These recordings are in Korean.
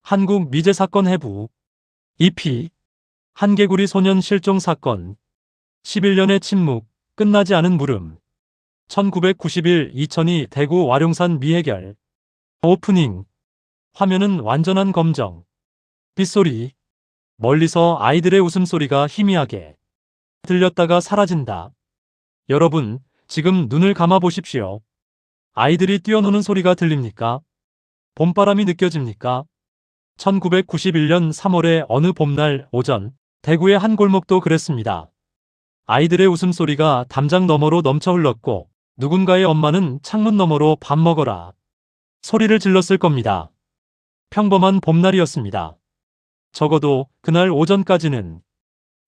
한국 미제 사건 해부. EP. 한개구리 소년 실종 사건. 11년의 침묵, 끝나지 않은 물음. 1991 2002 대구 와룡산 미해결. 오프닝. 화면은 완전한 검정. 빗소리. 멀리서 아이들의 웃음소리가 희미하게 들렸다가 사라진다. 여러분, 지금 눈을 감아 보십시오. 아이들이 뛰어노는 소리가 들립니까? 봄바람이 느껴집니까? 1991년 3월의 어느 봄날 오전, 대구의 한 골목도 그랬습니다. 아이들의 웃음소리가 담장 너머로 넘쳐 흘렀고, 누군가의 엄마는 창문 너머로 밥 먹어라 소리를 질렀을 겁니다. 평범한 봄날이었습니다. 적어도 그날 오전까지는.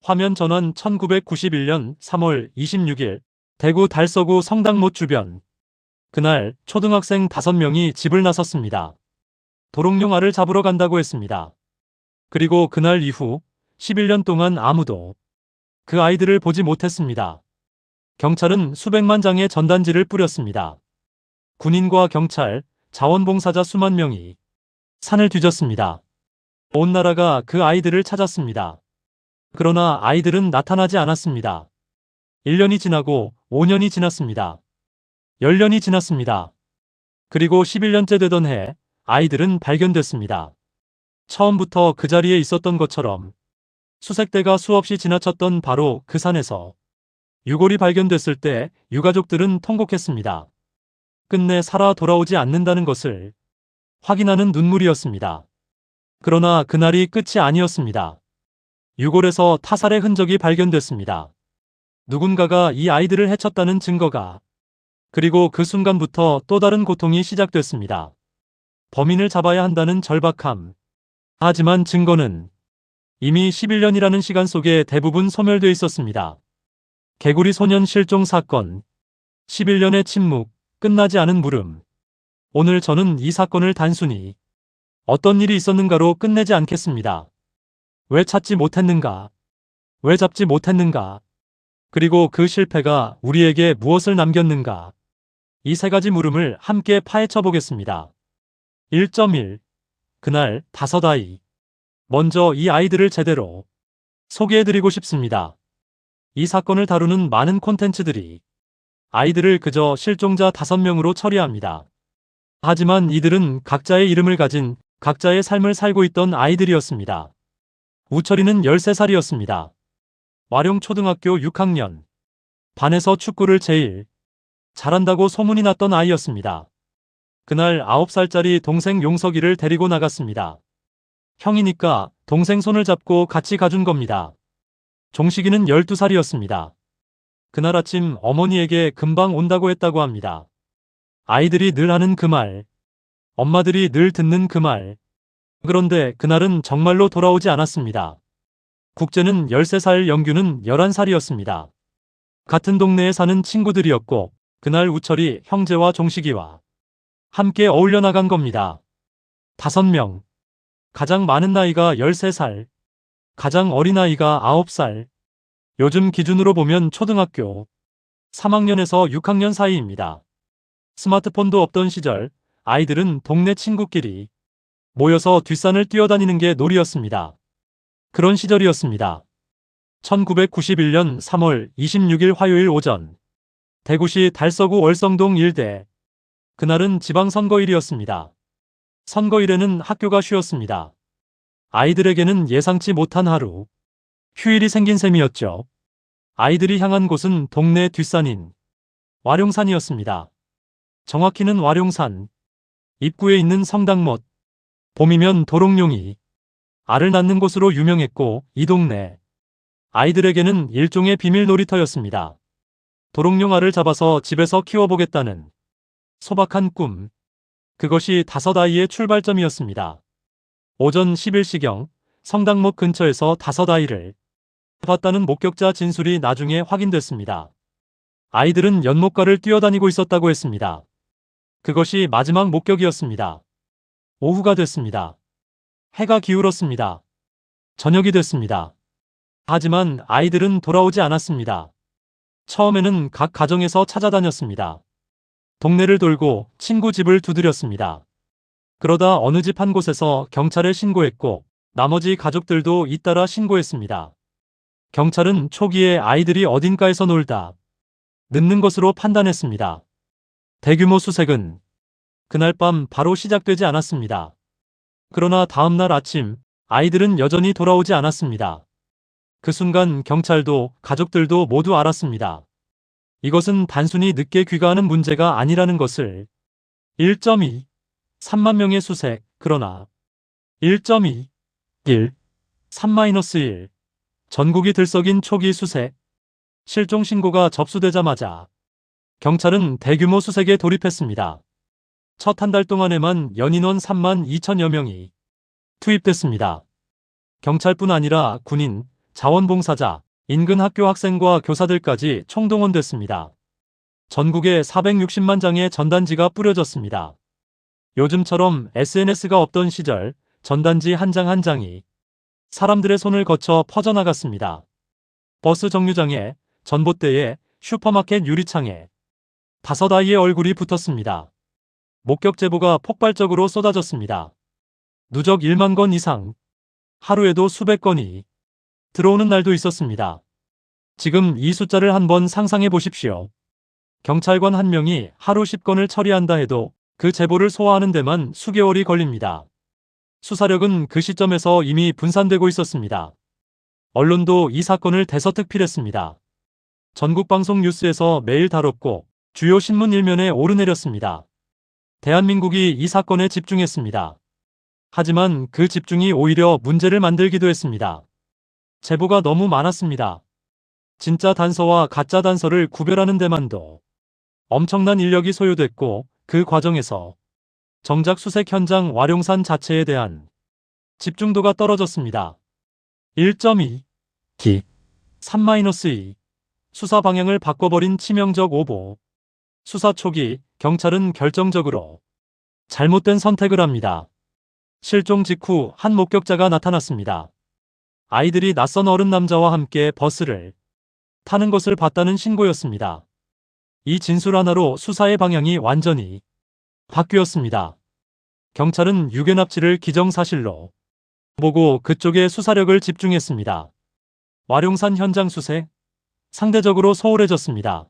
화면 전환 1991년 3월 26일 대구 달서구 성당못 주변. 그날 초등학생 5명이 집을 나섰습니다. 도롱뇽 알을 잡으러 간다고 했습니다. 그리고 그날 이후 11년 동안 아무도 그 아이들을 보지 못했습니다. 경찰은 수백만 장의 전단지를 뿌렸습니다. 군인과 경찰, 자원봉사자 수만 명이 산을 뒤졌습니다. 온 나라가 그 아이들을 찾았습니다. 그러나 아이들은 나타나지 않았습니다. 1년이 지나고 5년이 지났습니다. 10년이 지났습니다. 그리고 11년째 되던 해 아이들은 발견됐습니다. 처음부터 그 자리에 있었던 것처럼 수색대가 수없이 지나쳤던 바로 그 산에서 유골이 발견됐을 때 유가족들은 통곡했습니다. 끝내 살아 돌아오지 않는다는 것을 확인하는 눈물이었습니다. 그러나 그날이 끝이 아니었습니다. 유골에서 타살의 흔적이 발견됐습니다. 누군가가 이 아이들을 해쳤다는 증거가. 그리고 그 순간부터 또 다른 고통이 시작됐습니다. 범인을 잡아야 한다는 절박함. 하지만 증거는 이미 11년이라는 시간 속에 대부분 소멸돼 있었습니다. 개구리 소년 실종 사건. 11년의 침묵, 끝나지 않은 물음. 오늘 저는 이 사건을 단순히 어떤 일이 있었는가로 끝내지 않겠습니다. 왜 찾지 못했는가? 왜 잡지 못했는가? 그리고 그 실패가 우리에게 무엇을 남겼는가? 이 세 가지 물음을 함께 파헤쳐 보겠습니다. 1.1. 그날 5아이. 먼저 이 아이들을 제대로 소개해드리고 싶습니다. 이 사건을 다루는 많은 콘텐츠들이 아이들을 그저 실종자 5명으로 처리합니다. 하지만 이들은 각자의 이름을 가진 각자의 삶을 살고 있던 아이들이었습니다. 우철이는 13살이었습니다. 와룡초등학교 6학년. 반에서 축구를 제일 잘한다고 소문이 났던 아이였습니다. 그날 9살짜리 동생 용석이를 데리고 나갔습니다. 형이니까 동생 손을 잡고 같이 가준 겁니다. 종식이는 12살이었습니다. 그날 아침 어머니에게 금방 온다고 했다고 합니다. 아이들이 늘 하는 그 말. 엄마들이 늘 듣는 그 말. 그런데 그날은 정말로 돌아오지 않았습니다. 국재는 13살, 영규는 11살이었습니다. 같은 동네에 사는 친구들이었고 그날 우철이 형제와 종식이와 함께 어울려 나간 겁니다. 5명. 가장 많은 나이가 13살. 가장 어린 아이가 9살. 요즘 기준으로 보면 초등학교 3학년에서 6학년 사이입니다. 스마트폰도 없던 시절 아이들은 동네 친구끼리 모여서 뒷산을 뛰어다니는 게 놀이였습니다. 그런 시절이었습니다. 1991년 3월 26일 화요일 오전 대구시 달서구 월성동 일대. 그날은 지방선거일이었습니다. 선거일에는 학교가 쉬었습니다. 아이들에게는 예상치 못한 하루. 휴일이 생긴 셈이었죠. 아이들이 향한 곳은 동네 뒷산인 와룡산이었습니다. 정확히는 와룡산 입구에 있는 성당못. 봄이면 도롱뇽이 알을 낳는 곳으로 유명했고 이 동네 아이들에게는 일종의 비밀 놀이터였습니다. 도롱뇽 알을 잡아서 집에서 키워보겠다는 소박한 꿈. 그것이 5아이의 출발점이었습니다. 오전 11시경 성당목 근처에서 5아이를 봤다는 목격자 진술이 나중에 확인됐습니다. 아이들은 연못가를 뛰어다니고 있었다고 했습니다. 그것이 마지막 목격이었습니다. 오후가 됐습니다. 해가 기울었습니다. 저녁이 됐습니다. 하지만 아이들은 돌아오지 않았습니다. 처음에는 각 가정에서 찾아다녔습니다. 동네를 돌고 친구 집을 두드렸습니다. 그러다 어느 집 한 곳에서 경찰에 신고했고 나머지 가족들도 잇따라 신고했습니다. 경찰은 초기에 아이들이 어딘가에서 놀다 늦는 것으로 판단했습니다. 대규모 수색은 그날 밤 바로 시작되지 않았습니다. 그러나 다음날 아침 아이들은 여전히 돌아오지 않았습니다. 그 순간 경찰도 가족들도 모두 알았습니다. 이것은 단순히 늦게 귀가하는 문제가 아니라는 것을. 1.2 3만 명의 수색, 그러나 1.2 1 3-1 전국이 들썩인 초기 수색. 실종 신고가 접수되자마자 경찰은 대규모 수색에 돌입했습니다. 첫 한 달 동안에만 연인원 3만 2천여 명이 투입됐습니다. 경찰뿐 아니라 군인, 자원봉사자, 인근 학교 학생과 교사들까지 총동원됐습니다. 전국에 460만 장의 전단지가 뿌려졌습니다. 요즘처럼 SNS가 없던 시절 전단지 한 장 한 장이 사람들의 손을 거쳐 퍼져나갔습니다. 버스 정류장에, 전봇대에, 슈퍼마켓 유리창에 5아이의 얼굴이 붙었습니다. 목격 제보가 폭발적으로 쏟아졌습니다. 누적 1만 건 이상, 하루에도 수백 건이 들어오는 날도 있었습니다. 지금 이 숫자를 한번 상상해 보십시오. 경찰관 한 명이 하루 10건을 처리한다 해도 그 제보를 소화하는 데만 수개월이 걸립니다. 수사력은 그 시점에서 이미 분산되고 있었습니다. 언론도 이 사건을 대서특필했습니다. 전국 방송 뉴스에서 매일 다뤘고 주요 신문 일면에 오르내렸습니다. 대한민국이 이 사건에 집중했습니다. 하지만 그 집중이 오히려 문제를 만들기도 했습니다. 제보가 너무 많았습니다. 진짜 단서와 가짜 단서를 구별하는 데만도 엄청난 인력이 소요됐고 그 과정에서 정작 수색 현장 와룡산 자체에 대한 집중도가 떨어졌습니다. 1.2 기 3-2 수사 방향을 바꿔버린 치명적 오보. 수사 초기 경찰은 결정적으로 잘못된 선택을 합니다. 실종 직후 한 목격자가 나타났습니다. 아이들이 낯선 어른 남자와 함께 버스를 타는 것을 봤다는 신고였습니다. 이 진술 하나로 수사의 방향이 완전히 바뀌었습니다. 경찰은 유괴 납치를 기정사실로 보고 그쪽에 수사력을 집중했습니다. 와룡산 현장 수색 상대적으로 소홀해졌습니다.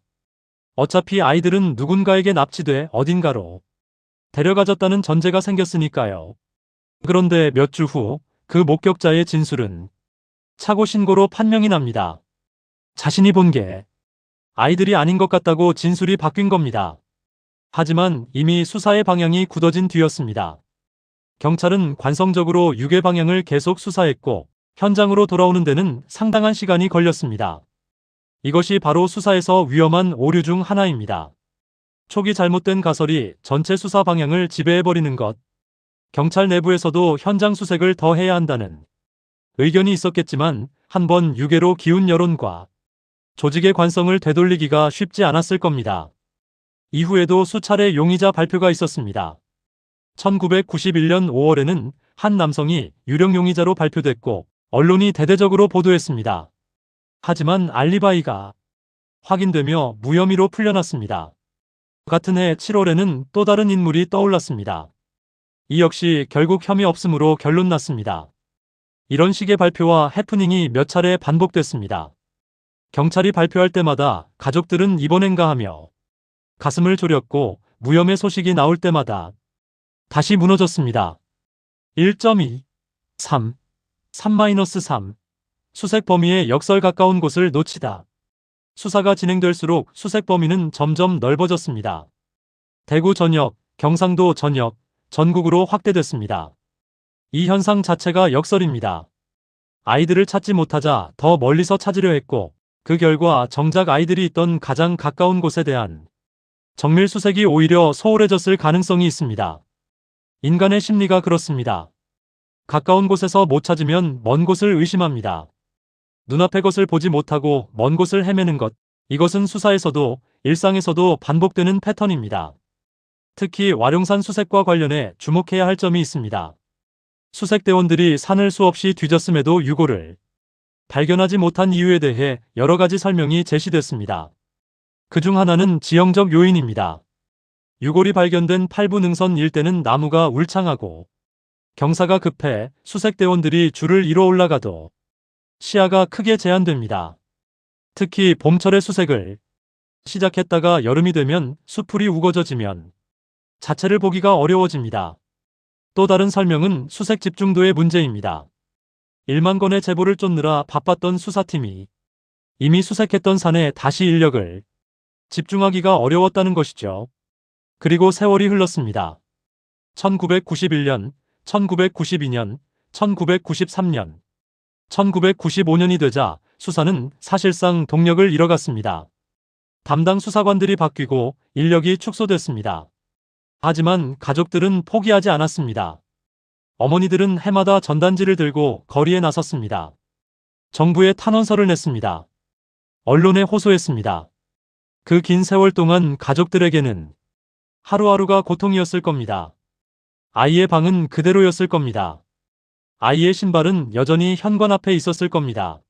어차피 아이들은 누군가에게 납치돼 어딘가로 데려가졌다는 전제가 생겼으니까요. 그런데 몇 주 후 그 목격자의 진술은 착오 신고로 판명이 납니다. 자신이 본 게 아이들이 아닌 것 같다고 진술이 바뀐 겁니다. 하지만 이미 수사의 방향이 굳어진 뒤였습니다. 경찰은 관성적으로 유괴 방향을 계속 수사했고 현장으로 돌아오는 데는 상당한 시간이 걸렸습니다. 이것이 바로 수사에서 위험한 오류 중 하나입니다. 초기 잘못된 가설이 전체 수사 방향을 지배해버리는 것. 경찰 내부에서도 현장 수색을 더 해야 한다는 의견이 있었겠지만 한번 유괴로 기운 여론과 조직의 관성을 되돌리기가 쉽지 않았을 겁니다. 이후에도 수차례 용의자 발표가 있었습니다. 1991년 5월에는 한 남성이 유령 용의자로 발표됐고 언론이 대대적으로 보도했습니다. 하지만 알리바이가 확인되며 무혐의로 풀려났습니다. 같은 해 7월에는 또 다른 인물이 떠올랐습니다. 이 역시 결국 혐의 없음으로 결론 났습니다. 이런 식의 발표와 해프닝이 몇 차례 반복됐습니다. 경찰이 발표할 때마다 가족들은 이번엔가 하며 가슴을 졸였고 무혐의 소식이 나올 때마다 다시 무너졌습니다. 1.2 3 3-3 수색 범위의 역설 가까운 곳을 놓치다. 수사가 진행될수록 수색 범위는 점점 넓어졌습니다. 대구 전역, 경상도 전역, 전국으로 확대됐습니다. 이 현상 자체가 역설입니다. 아이들을 찾지 못하자 더 멀리서 찾으려 했고 그 결과 정작 아이들이 있던 가장 가까운 곳에 대한 정밀 수색이 오히려 소홀해졌을 가능성이 있습니다. 인간의 심리가 그렇습니다. 가까운 곳에서 못 찾으면 먼 곳을 의심합니다. 눈앞의 것을 보지 못하고 먼 곳을 헤매는 것, 이것은 수사에서도 일상에서도 반복되는 패턴입니다. 특히 와룡산 수색과 관련해 주목해야 할 점이 있습니다. 수색대원들이 산을 수없이 뒤졌음에도 유골을 발견하지 못한 이유에 대해 여러 가지 설명이 제시됐습니다. 그중 하나는 지형적 요인입니다. 유골이 발견된 팔부 능선 일대는 나무가 울창하고 경사가 급해 수색대원들이 줄을 이뤄 올라가도 시야가 크게 제한됩니다. 특히 봄철에 수색을 시작했다가 여름이 되면 숲풀이 우거져지면 자체를 보기가 어려워집니다. 또 다른 설명은 수색 집중도의 문제입니다. 1만 건의 제보를 쫓느라 바빴던 수사팀이 이미 수색했던 산에 다시 인력을 집중하기가 어려웠다는 것이죠. 그리고 세월이 흘렀습니다. 1991년, 1992년, 1993년, 1995년이 되자 수사는 사실상 동력을 잃어갔습니다. 담당 수사관들이 바뀌고 인력이 축소됐습니다. 하지만 가족들은 포기하지 않았습니다. 어머니들은 해마다 전단지를 들고 거리에 나섰습니다. 정부에 탄원서를 냈습니다. 언론에 호소했습니다. 그 긴 세월 동안 가족들에게는 하루하루가 고통이었을 겁니다. 아이의 방은 그대로였을 겁니다. 아이의 신발은 여전히 현관 앞에 있었을 겁니다.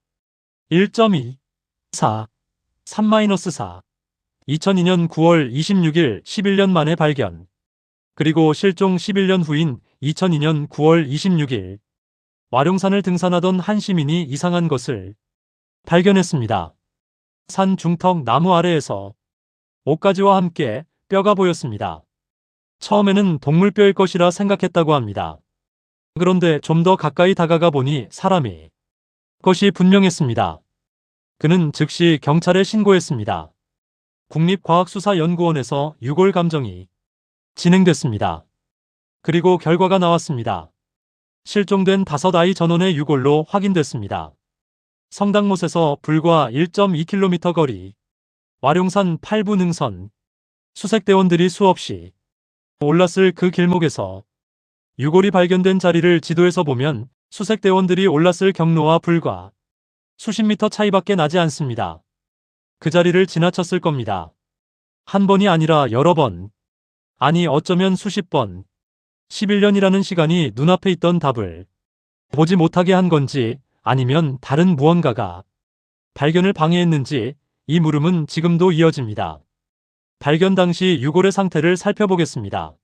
1.2, 4, 3-4. 2002년 9월 26일 11년 만에 발견. 그리고 실종 11년 후인 2002년 9월 26일 와룡산을 등산하던 한 시민이 이상한 것을 발견했습니다. 산 중턱 나무 아래에서 옷가지와 함께 뼈가 보였습니다. 처음에는 동물뼈일 것이라 생각했다고 합니다. 그런데 좀 더 가까이 다가가 보니 사람이 것이 분명했습니다. 그는 즉시 경찰에 신고했습니다. 국립과학수사연구원에서 유골 감정이 진행됐습니다. 그리고 결과가 나왔습니다. 실종된 5아이 전원의 유골로 확인됐습니다. 성당못에서 불과 1.2km 거리, 와룡산 8부 능선, 수색대원들이 수없이 올랐을 그 길목에서 유골이 발견된 자리를 지도에서 보면 수색대원들이 올랐을 경로와 불과 수십 미터 차이밖에 나지 않습니다. 그 자리를 지나쳤을 겁니다. 한 번이 아니라 여러 번, 아니 어쩌면 수십 번, 11년이라는 시간이 눈앞에 있던 답을 보지 못하게 한 건지 아니면 다른 무언가가 발견을 방해했는지 이 물음은 지금도 이어집니다. 발견 당시 유골의 상태를 살펴보겠습니다.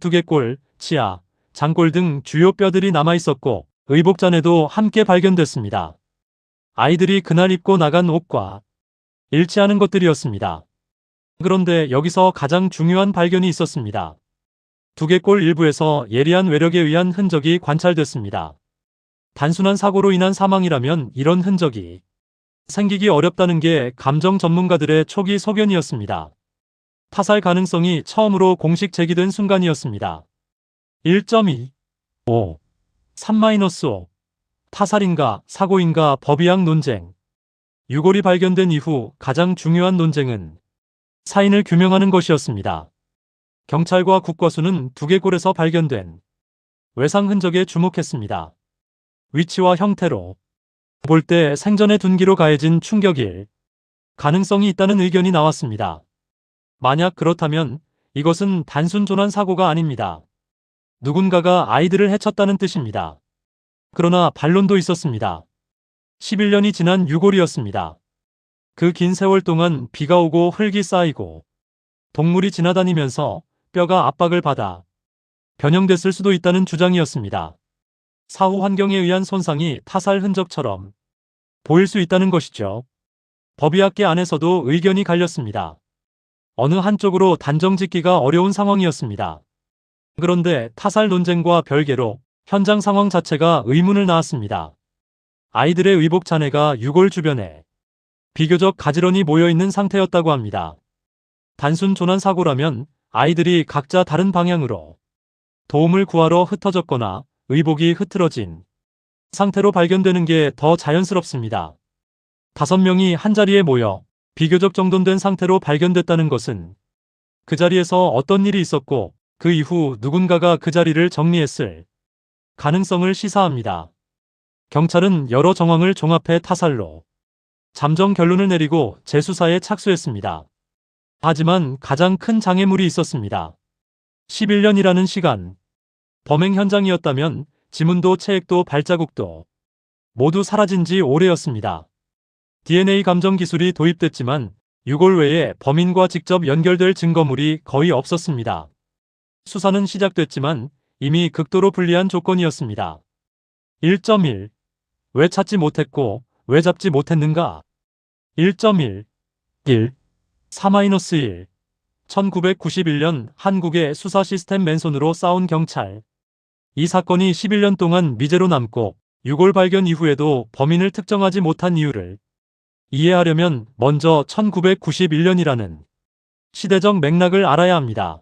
두개골, 치아, 장골 등 주요 뼈들이 남아있었고 의복잔에도 함께 발견됐습니다. 아이들이 그날 입고 나간 옷과 일치하는 것들이었습니다. 그런데 여기서 가장 중요한 발견이 있었습니다. 두개골 일부에서 예리한 외력에 의한 흔적이 관찰됐습니다. 단순한 사고로 인한 사망이라면 이런 흔적이 생기기 어렵다는 게 감정 전문가들의 초기 소견이었습니다. 타살 가능성이 처음으로 공식 제기된 순간이었습니다. 1.2, 5, 3-5. 타살인가 사고인가 법의학 논쟁. 유골이 발견된 이후 가장 중요한 논쟁은 사인을 규명하는 것이었습니다. 경찰과 국과수는 두개골에서 발견된 외상 흔적에 주목했습니다. 위치와 형태로 볼 때 생전의 둔기로 가해진 충격일 가능성이 있다는 의견이 나왔습니다. 만약 그렇다면 이것은 단순 조난 사고가 아닙니다. 누군가가 아이들을 해쳤다는 뜻입니다. 그러나 반론도 있었습니다. 11년이 지난 유골이었습니다. 그 긴 세월 동안 비가 오고 흙이 쌓이고 동물이 지나다니면서 뼈가 압박을 받아 변형됐을 수도 있다는 주장이었습니다. 사후 환경에 의한 손상이 타살 흔적처럼 보일 수 있다는 것이죠. 법의학계 안에서도 의견이 갈렸습니다. 어느 한쪽으로 단정짓기가 어려운 상황이었습니다. 그런데 타살 논쟁과 별개로 현장 상황 자체가 의문을 낳았습니다. 아이들의 의복 잔해가 유골 주변에 비교적 가지런히 모여있는 상태였다고 합니다. 단순 조난 사고라면 아이들이 각자 다른 방향으로 도움을 구하러 흩어졌거나 의복이 흐트러진 상태로 발견되는 게 더 자연스럽습니다. 5명이 한자리에 모여 비교적 정돈된 상태로 발견됐다는 것은 그 자리에서 어떤 일이 있었고 그 이후 누군가가 그 자리를 정리했을 가능성을 시사합니다. 경찰은 여러 정황을 종합해 타살로 잠정 결론을 내리고 재수사에 착수했습니다. 하지만 가장 큰 장애물이 있었습니다. 11년이라는 시간. 범행 현장이었다면 지문도 체액도 발자국도 모두 사라진 지 오래였습니다. DNA 감정 기술이 도입됐지만 유골 외에 범인과 직접 연결될 증거물이 거의 없었습니다. 수사는 시작됐지만 이미 극도로 불리한 조건이었습니다. 1.1. 왜 찾지 못했고 왜 잡지 못했는가? 1.1. 1. 4-1. 1991년 한국의 수사 시스템 맨손으로 싸운 경찰. 이 사건이 11년 동안 미제로 남고 유골 발견 이후에도 범인을 특정하지 못한 이유를 이해하려면 먼저 1991년이라는 시대적 맥락을 알아야 합니다.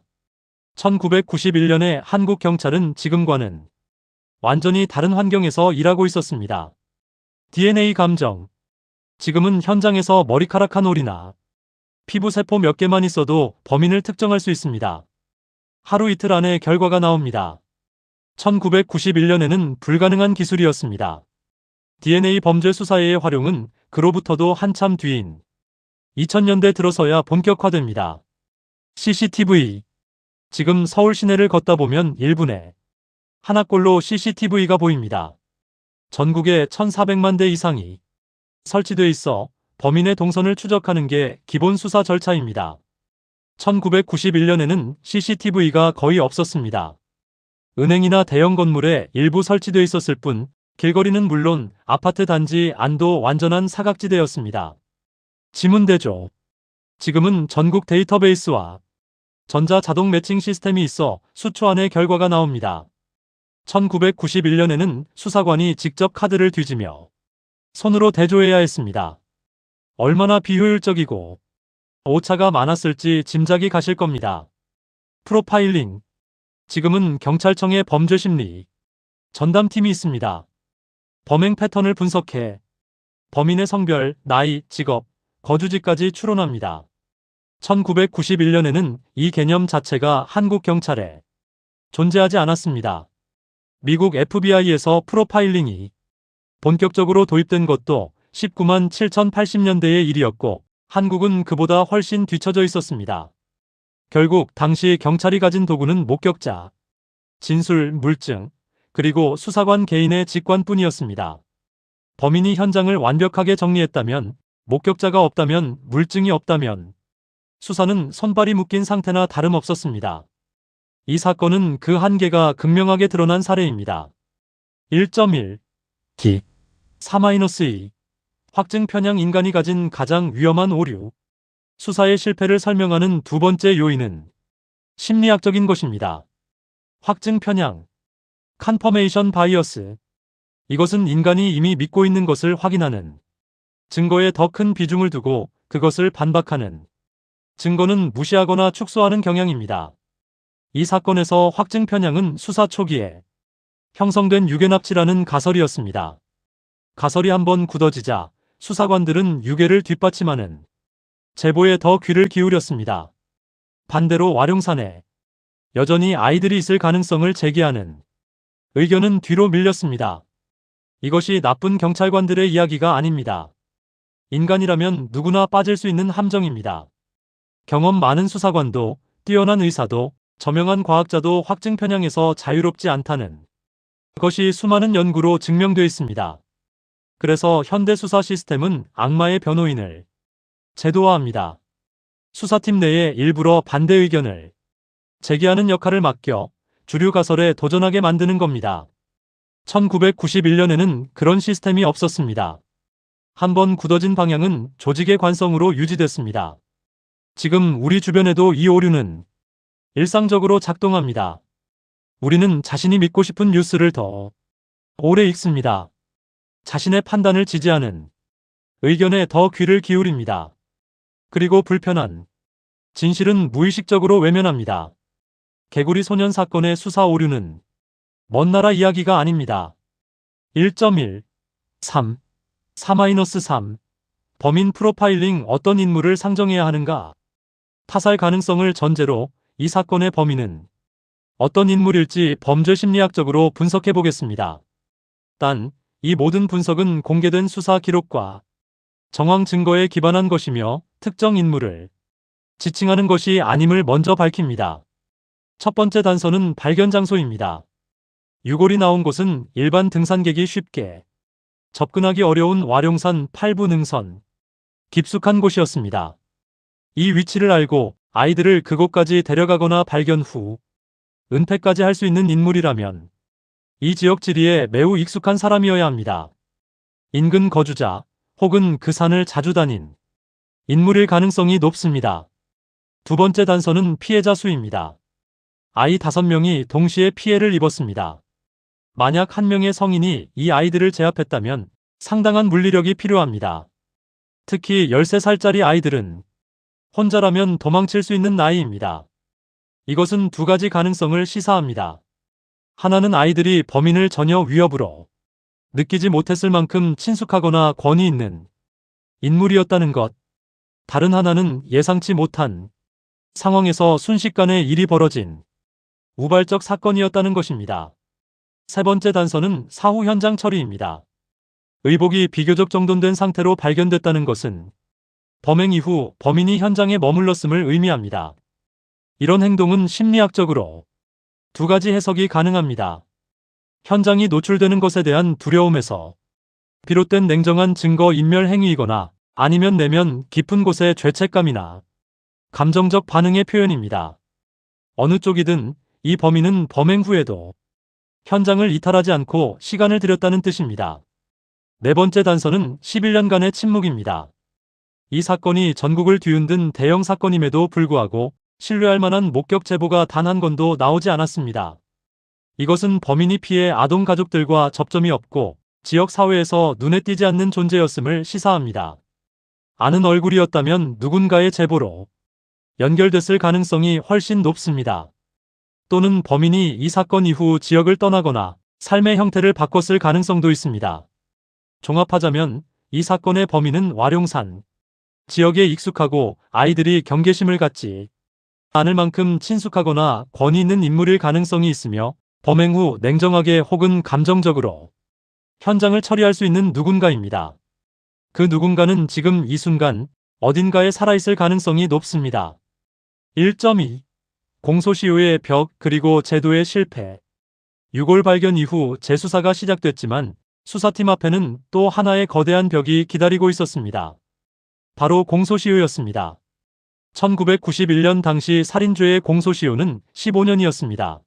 1991년에 한국 경찰은 지금과는 완전히 다른 환경에서 일하고 있었습니다. DNA 감정. 지금은 현장에서 머리카락 한 올이나 피부세포 몇 개만 있어도 범인을 특정할 수 있습니다. 하루 이틀 안에 결과가 나옵니다. 1991년에는 불가능한 기술이었습니다. DNA 범죄 수사의 활용은 그로부터도 한참 뒤인 2000년대 들어서야 본격화됩니다. CCTV. 지금 서울 시내를 걷다 보면 1분에 하나꼴로 CCTV가 보입니다. 전국에 1400만 대 이상이 설치돼 있어 범인의 동선을 추적하는 게 기본 수사 절차입니다. 1991년에는 CCTV가 거의 없었습니다. 은행이나 대형 건물에 일부 설치돼 있었을 뿐 길거리는 물론 아파트 단지 안도 완전한 사각지대였습니다. 지문대조. 지금은 전국 데이터베이스와 전자 자동 매칭 시스템이 있어 수초 안에 결과가 나옵니다. 1991년에는 수사관이 직접 카드를 뒤지며 손으로 대조해야 했습니다. 얼마나 비효율적이고 오차가 많았을지 짐작이 가실 겁니다. 프로파일링. 지금은 경찰청의 범죄심리 전담팀이 있습니다. 범행 패턴을 분석해 범인의 성별, 나이, 직업, 거주지까지 추론합니다. 1991년에는 이 개념 자체가 한국 경찰에 존재하지 않았습니다. 미국 FBI에서 프로파일링이 본격적으로 도입된 것도 19만 7080년대의 일이었고 한국은 그보다 훨씬 뒤처져 있었습니다. 결국 당시 경찰이 가진 도구는 목격자, 진술, 물증, 그리고 수사관 개인의 직관뿐이었습니다. 범인이 현장을 완벽하게 정리했다면, 목격자가 없다면, 물증이 없다면 수사는 손발이 묶인 상태나 다름없었습니다. 이 사건은 그 한계가 극명하게 드러난 사례입니다. 1.1. 기 4-2. 확증 편향. 인간이 가진 가장 위험한 오류. 수사의 실패를 설명하는 두 번째 요인은 심리학적인 것입니다. 확증 편향, 컨퍼메이션 바이어스. 이것은 인간이 이미 믿고 있는 것을 확인하는 증거에 더 큰 비중을 두고 그것을 반박하는, 증거는 무시하거나 축소하는 경향입니다. 이 사건에서 확증 편향은 수사 초기에 형성된 유괴납치라는 가설이었습니다. 가설이 한번 굳어지자 수사관들은 유괴를 뒷받침하는 제보에 더 귀를 기울였습니다. 반대로 와룡산에 여전히 아이들이 있을 가능성을 제기하는 의견은 뒤로 밀렸습니다. 이것이 나쁜 경찰관들의 이야기가 아닙니다. 인간이라면 누구나 빠질 수 있는 함정입니다. 경험 많은 수사관도, 뛰어난 의사도, 저명한 과학자도 확증 편향에서 자유롭지 않다는 것이 수많은 연구로 증명되어 있습니다. 그래서 현대 수사 시스템은 악마의 변호인을 제도화합니다. 수사팀 내에 일부러 반대 의견을 제기하는 역할을 맡겨 주류 가설에 도전하게 만드는 겁니다. 1991년에는 그런 시스템이 없었습니다. 한번 굳어진 방향은 조직의 관성으로 유지됐습니다. 지금 우리 주변에도 이 오류는 일상적으로 작동합니다. 우리는 자신이 믿고 싶은 뉴스를 더 오래 읽습니다. 자신의 판단을 지지하는 의견에 더 귀를 기울입니다. 그리고 불편한 진실은 무의식적으로 외면합니다. 개구리 소년 사건의 수사 오류는 먼 나라 이야기가 아닙니다. 1.1. 3. 4-3. 범인 프로파일링. 어떤 인물을 상정해야 하는가? 타살 가능성을 전제로 이 사건의 범인은 어떤 인물일지 범죄 심리학적으로 분석해 보겠습니다. 단, 이 모든 분석은 공개된 수사 기록과 정황 증거에 기반한 것이며 특정 인물을 지칭하는 것이 아님을 먼저 밝힙니다. 첫 번째 단서는 발견 장소입니다. 유골이 나온 곳은 일반 등산객이 쉽게 접근하기 어려운 와룡산 8부 능선, 깊숙한 곳이었습니다. 이 위치를 알고 아이들을 그곳까지 데려가거나 발견 후 은폐까지 할 수 있는 인물이라면 이 지역 지리에 매우 익숙한 사람이어야 합니다. 인근 거주자 혹은 그 산을 자주 다닌 인물일 가능성이 높습니다. 두 번째 단서는 피해자 수입니다. 아이 5명이 동시에 피해를 입었습니다. 만약 한 명의 성인이 이 아이들을 제압했다면 상당한 물리력이 필요합니다. 특히 13살짜리 아이들은 혼자라면 도망칠 수 있는 나이입니다. 이것은 두 가지 가능성을 시사합니다. 하나는 아이들이 범인을 전혀 위협으로 느끼지 못했을 만큼 친숙하거나 권위 있는 인물이었다는 것. 다른 하나는 예상치 못한 상황에서 순식간에 일이 벌어진 우발적 사건이었다는 것입니다. 세 번째 단서는 사후 현장 처리입니다. 의복이 비교적 정돈된 상태로 발견됐다는 것은 범행 이후 범인이 현장에 머물렀음을 의미합니다. 이런 행동은 심리학적으로 두 가지 해석이 가능합니다. 현장이 노출되는 것에 대한 두려움에서 비롯된 냉정한 증거 인멸 행위이거나 아니면 내면 깊은 곳의 죄책감이나 감정적 반응의 표현입니다. 어느 쪽이든 이 범인은 범행 후에도 현장을 이탈하지 않고 시간을 들였다는 뜻입니다. 네 번째 단서는 11년간의 침묵입니다. 이 사건이 전국을 뒤흔든 대형 사건임에도 불구하고 신뢰할 만한 목격 제보가 단 한 건도 나오지 않았습니다. 이것은 범인이 피해 아동 가족들과 접점이 없고 지역 사회에서 눈에 띄지 않는 존재였음을 시사합니다. 아는 얼굴이었다면 누군가의 제보로 연결됐을 가능성이 훨씬 높습니다. 또는 범인이 이 사건 이후 지역을 떠나거나 삶의 형태를 바꿨을 가능성도 있습니다. 종합하자면 이 사건의 범인은 와룡산 지역에 익숙하고 아이들이 경계심을 갖지 않을 만큼 친숙하거나 권위 있는 인물일 가능성이 있으며 범행 후 냉정하게 혹은 감정적으로 현장을 처리할 수 있는 누군가입니다. 그 누군가는 지금 이 순간 어딘가에 살아있을 가능성이 높습니다. 1.2. 공소시효의 벽 그리고 제도의 실패. 유골 발견 이후 재수사가 시작됐지만 수사팀 앞에는 또 하나의 거대한 벽이 기다리고 있었습니다. 바로 공소시효였습니다. 1991년 당시 살인죄의 공소시효는 15년이었습니다.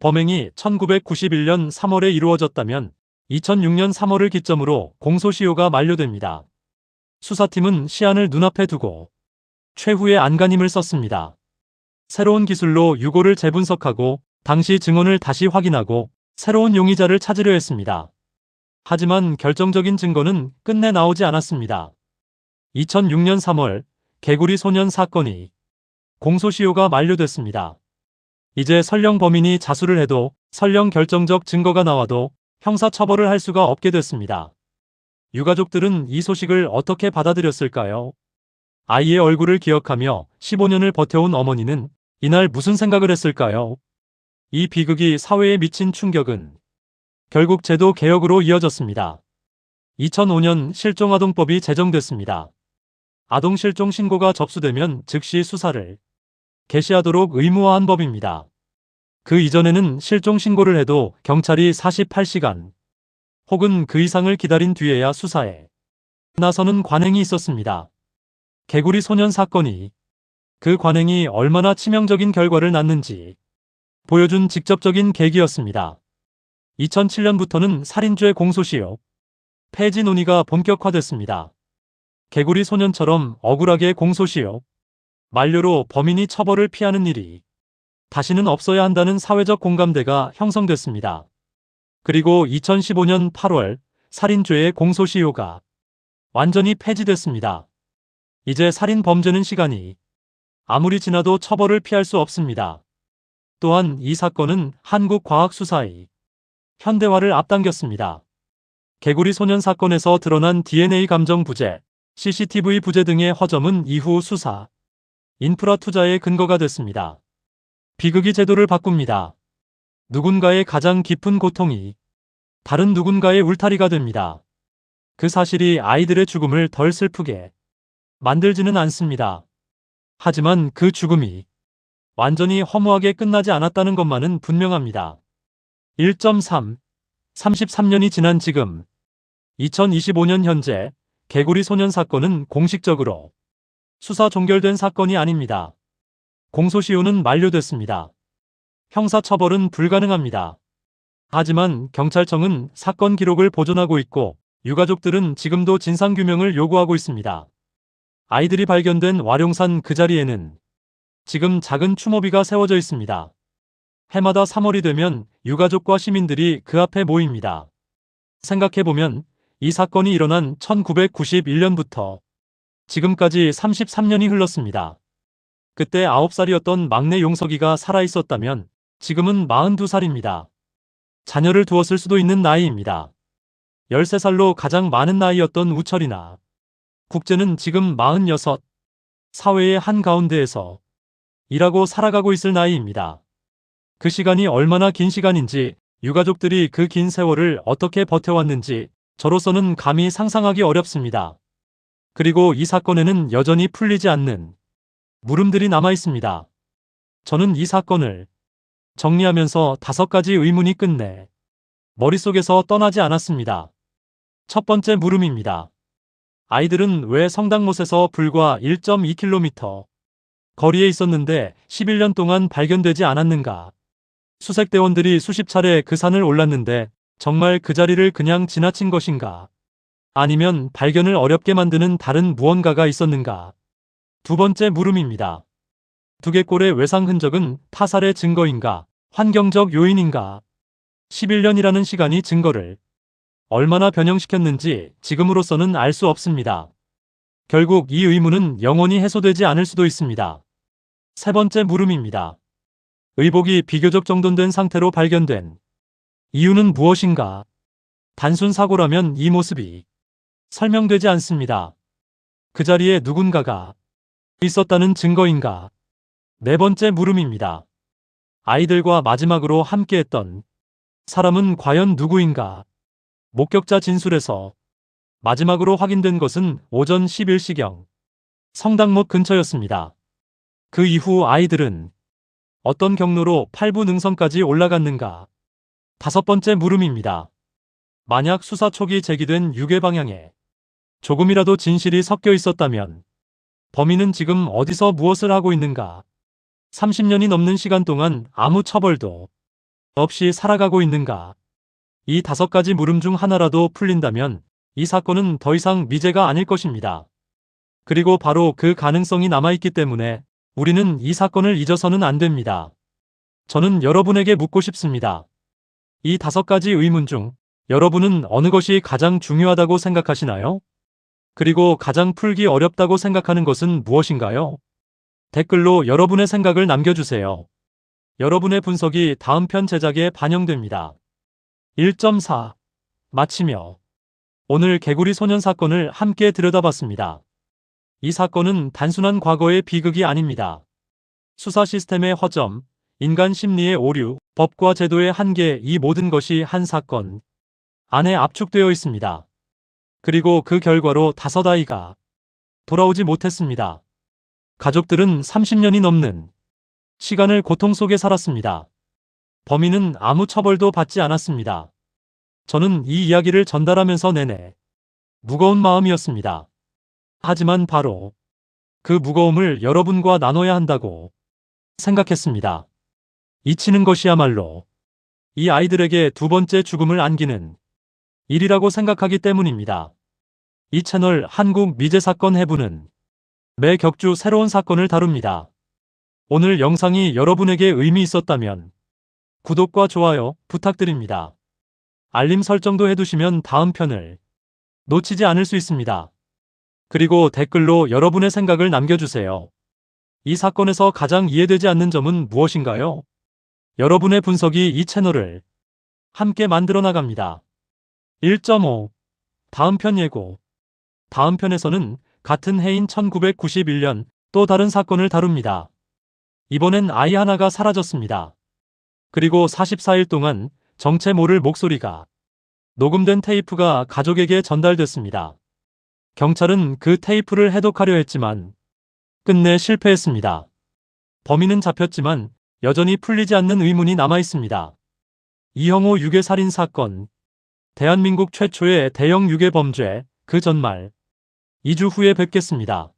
범행이 1991년 3월에 이루어졌다면 2006년 3월을 기점으로 공소시효가 만료됩니다. 수사팀은 시한을 눈앞에 두고 최후의 안간힘을 썼습니다. 새로운 기술로 유골을 재분석하고 당시 증언을 다시 확인하고 새로운 용의자를 찾으려 했습니다. 하지만 결정적인 증거는 끝내 나오지 않았습니다. 2006년 3월 개구리 소년 사건이 공소시효가 만료됐습니다. 이제 설령 범인이 자수를 해도 설령 결정적 증거가 나와도 형사처벌을 할 수가 없게 됐습니다. 유가족들은 이 소식을 어떻게 받아들였을까요? 아이의 얼굴을 기억하며 15년을 버텨온 어머니는 이날 무슨 생각을 했을까요? 이 비극이 사회에 미친 충격은 결국 제도 개혁으로 이어졌습니다. 2005년 실종아동법이 제정됐습니다. 아동 실종 신고가 접수되면 즉시 수사를 개시하도록 의무화한 법입니다. 그 이전에는 실종 신고를 해도 경찰이 48시간 혹은 그 이상을 기다린 뒤에야 수사에 나서는 관행이 있었습니다. 개구리 소년 사건이 그 관행이 얼마나 치명적인 결과를 낳는지 보여준 직접적인 계기였습니다. 2007년부터는 살인죄 공소시효 폐지 논의가 본격화됐습니다. 개구리 소년처럼 억울하게 공소시효 만료로 범인이 처벌을 피하는 일이 다시는 없어야 한다는 사회적 공감대가 형성됐습니다. 그리고 2015년 8월 살인죄의 공소시효가 완전히 폐지됐습니다. 이제 살인 범죄는 시간이 아무리 지나도 처벌을 피할 수 없습니다. 또한 이 사건은 한국 과학 수사의 현대화를 앞당겼습니다. 개구리 소년 사건에서 드러난 DNA 감정 부재, CCTV 부재 등의 허점은 이후 수사, 인프라 투자의 근거가 됐습니다. 비극이 제도를 바꿉니다. 누군가의 가장 깊은 고통이 다른 누군가의 울타리가 됩니다. 그 사실이 아이들의 죽음을 덜 슬프게 만들지는 않습니다. 하지만 그 죽음이 완전히 허무하게 끝나지 않았다는 것만은 분명합니다. 1.3. 33년이 지난 지금 2025년 현재 개구리 소년 사건은 공식적으로 수사 종결된 사건이 아닙니다. 공소시효는 만료됐습니다. 형사처벌은 불가능합니다. 하지만 경찰청은 사건 기록을 보존하고 있고 유가족들은 지금도 진상규명을 요구하고 있습니다. 아이들이 발견된 와룡산 그 자리에는 지금 작은 추모비가 세워져 있습니다. 해마다 3월이 되면 유가족과 시민들이 그 앞에 모입니다. 생각해보면 이 사건이 일어난 1991년부터 지금까지 33년이 흘렀습니다. 그때 9살이었던 막내 용석이가 살아있었다면 지금은 42살입니다. 자녀를 두었을 수도 있는 나이입니다. 13살로 가장 많은 나이였던 우철이나 국재는 지금 46, 사회의 한가운데에서 일하고 살아가고 있을 나이입니다. 그 시간이 얼마나 긴 시간인지, 유가족들이 그 긴 세월을 어떻게 버텨왔는지 저로서는 감히 상상하기 어렵습니다. 그리고 이 사건에는 여전히 풀리지 않는 물음들이 남아 있습니다. 저는 이 사건을 정리하면서 5가지 의문이 끝내 머릿속에서 떠나지 않았습니다. 첫 번째 물음입니다. 아이들은 왜 성당못에서 불과 1.2km 거리에 있었는데 11년 동안 발견되지 않았는가? 수색대원들이 수십 차례 그 산을 올랐는데 정말 그 자리를 그냥 지나친 것인가? 아니면 발견을 어렵게 만드는 다른 무언가가 있었는가? 두 번째 물음입니다. 두개골의 외상 흔적은 타살의 증거인가? 환경적 요인인가? 11년이라는 시간이 증거를 얼마나 변형시켰는지 지금으로서는 알 수 없습니다. 결국 이 의문은 영원히 해소되지 않을 수도 있습니다. 세 번째 물음입니다. 의복이 비교적 정돈된 상태로 발견된 이유는 무엇인가? 단순 사고라면 이 모습이 설명되지 않습니다. 그 자리에 누군가가 있었다는 증거인가? 네 번째 물음입니다. 아이들과 마지막으로 함께했던 사람은 과연 누구인가? 목격자 진술에서 마지막으로 확인된 것은 오전 11시경 성당못 근처였습니다. 그 이후 아이들은 어떤 경로로 8부 능선까지 올라갔는가? 다섯 번째 물음입니다. 만약 수사 촉이 제기된 유괴 방향에 조금이라도 진실이 섞여 있었다면 범인은 지금 어디서 무엇을 하고 있는가? 30년이 넘는 시간 동안 아무 처벌도 없이 살아가고 있는가? 이 5가지 물음 중 하나라도 풀린다면 이 사건은 더 이상 미제가 아닐 것입니다. 그리고 바로 그 가능성이 남아있기 때문에 우리는 이 사건을 잊어서는 안 됩니다. 저는 여러분에게 묻고 싶습니다. 이 5가지 의문 중 여러분은 어느 것이 가장 중요하다고 생각하시나요? 그리고 가장 풀기 어렵다고 생각하는 것은 무엇인가요? 댓글로 여러분의 생각을 남겨주세요. 여러분의 분석이 다음 편 제작에 반영됩니다. 1.4. 마치며 오늘 개구리 소년 사건을 함께 들여다봤습니다. 이 사건은 단순한 과거의 비극이 아닙니다. 수사 시스템의 허점, 인간 심리의 오류, 법과 제도의 한계, 이 모든 것이 한 사건 안에 압축되어 있습니다. 그리고 그 결과로 5아이가 돌아오지 못했습니다. 가족들은 30년이 넘는 시간을 고통 속에 살았습니다. 범인은 아무 처벌도 받지 않았습니다. 저는 이 이야기를 전달하면서 내내 무거운 마음이었습니다. 하지만 바로 그 무거움을 여러분과 나눠야 한다고 생각했습니다. 잊히는 것이야말로 이 아이들에게 2번째 죽음을 안기는 일이라고 생각하기 때문입니다. 이 채널 한국 미제 사건 해부는 매 격주 새로운 사건을 다룹니다. 오늘 영상이 여러분에게 의미 있었다면 구독과 좋아요 부탁드립니다. 알림 설정도 해두시면 다음 편을 놓치지 않을 수 있습니다. 그리고 댓글로 여러분의 생각을 남겨주세요. 이 사건에서 가장 이해되지 않는 점은 무엇인가요? 여러분의 분석이 이 채널을 함께 만들어 나갑니다. 1.5. 다음 편 예고. 다음 편에서는 같은 해인 1991년 또 다른 사건을 다룹니다. 이번엔 아이 하나가 사라졌습니다. 그리고 44일 동안 정체 모를 목소리가 녹음된 테이프가 가족에게 전달됐습니다. 경찰은 그 테이프를 해독하려 했지만 끝내 실패했습니다. 범인은 잡혔지만 여전히 풀리지 않는 의문이 남아 있습니다. 이형호 유괴 살인 사건. 대한민국 최초의 대형 유괴 범죄. 그 전말 2주 후에 뵙겠습니다.